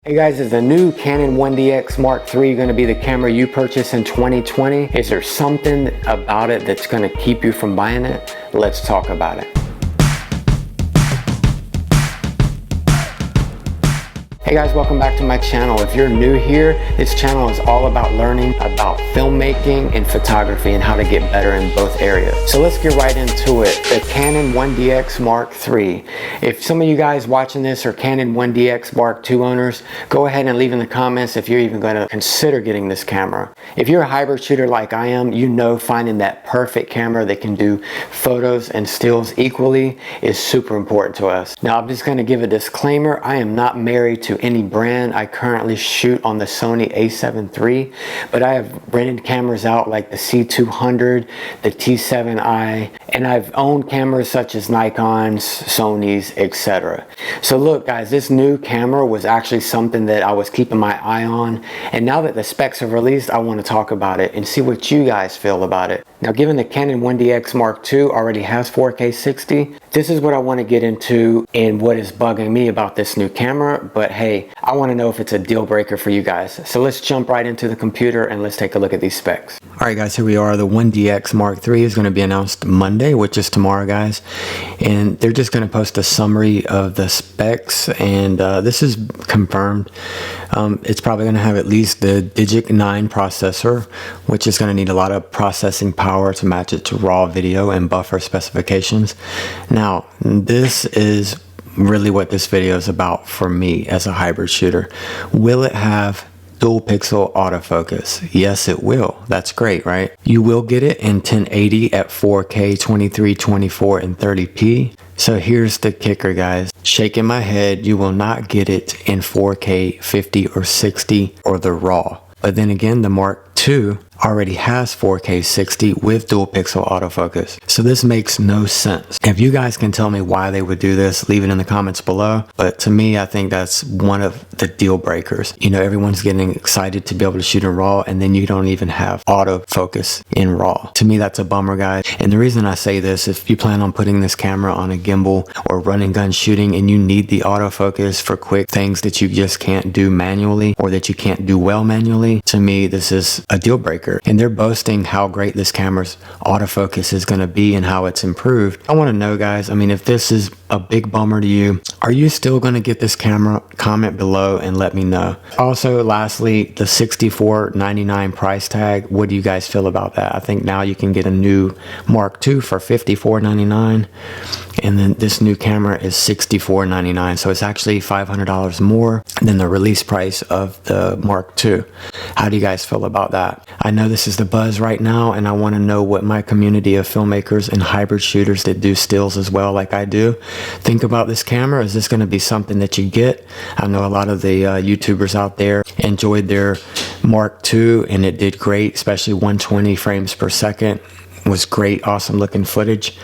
Hey guys, is the new Canon 1DX Mark III going to be the camera you purchase in 2020? Is there something about it that's going to keep you from buying it? Let's talk about it. Hey guys, welcome back to my channel. If you're new here, this channel is all about learning about filmmaking and photography and how to get better in both areas. So let's get right into it. The Canon 1DX Mark III. If some of you guys watching this are Canon 1DX Mark II owners, go ahead and leave in the comments if you're even going to consider getting this camera. If you're a hybrid shooter like I am, you know finding that perfect camera that can do photos and stills equally is super important to us. Now I'm just going to give a disclaimer. I am not married to any brand. I currently shoot on the Sony a7 III, but I have rented cameras out like the C200, the T7i, and I've owned cameras such as Nikon's, Sony's, etc. So look guys, this new camera was actually something that I was keeping my eye on, and now that the specs are released, I want to talk about it and see what you guys feel about it. Now given the Canon 1DX Mark II already has 4K 60, this is what I want to get into and what is bugging me about this new camera, but hey, I want to know if it's a deal breaker for you guys. So let's jump right into the computer and let's take a look at these specs. Alright guys, here we are. The 1DX Mark III is going to be announced Monday, which is tomorrow guys, and they're just going to post a summary of the specs, and this is confirmed. It's probably going to have at least the Digic 9 processor, which is going to need a lot of processing power to match it to raw video and buffer specifications. Now this is really what this video is about for me as a hybrid shooter. Will it have dual pixel autofocus? Yes, it will. That's great, right? You will get it in 1080 at 4K, 23, 24, and 30p. So here's the kicker guys. Shaking my head, you will not get it in 4K, 50, or 60, or the raw. But then again, the Mark II already has 4K 60 with dual pixel autofocus. So this makes no sense. If you guys can tell me why they would do this, leave it in the comments below. But to me, I think that's one of the deal breakers. You know, everyone's getting excited to be able to shoot in RAW, and then you don't even have autofocus in RAW. To me, that's a bummer, guys. And the reason I say this, if you plan on putting this camera on a gimbal or running gun shooting and you need the autofocus for quick things that you just can't do manually or that you can't do well manually, to me, this is a deal breaker. And they're boasting how great this camera's autofocus is going to be and how it's improved. I want to know guys, I mean, if this is a big bummer to you, are you still going to get this camera? Comment below and let me know. Also, lastly, the $64.99 price tag, what do you guys feel about that? I think now you can get a new Mark II for $54.99, and then this new camera is $64.99, so it's actually $500 more than the release price of the Mark II. How do you guys feel about that? I know this is the buzz right now, and I want to know what my community of filmmakers and hybrid shooters that do stills as well like I do think about this camera. Is this going to be something that you get? I know a lot of the YouTubers out there enjoyed their Mark II and it did great, especially 120 frames per second. Was great, awesome looking footage.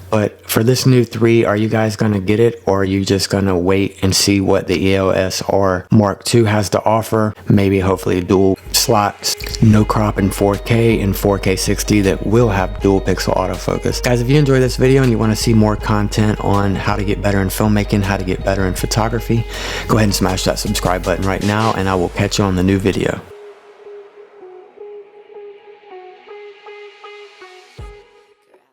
But for this new 3, are you guys going to get it, or are you just going to wait and see what the EOS or Mark II has to offer? Maybe hopefully dual slots, no crop in 4K and 4K 60 that will have dual pixel autofocus. Guys, if you enjoyed this video and you want to see more content on how to get better in filmmaking, how to get better in photography, go ahead and smash that subscribe button right now, and I will catch you on the new video.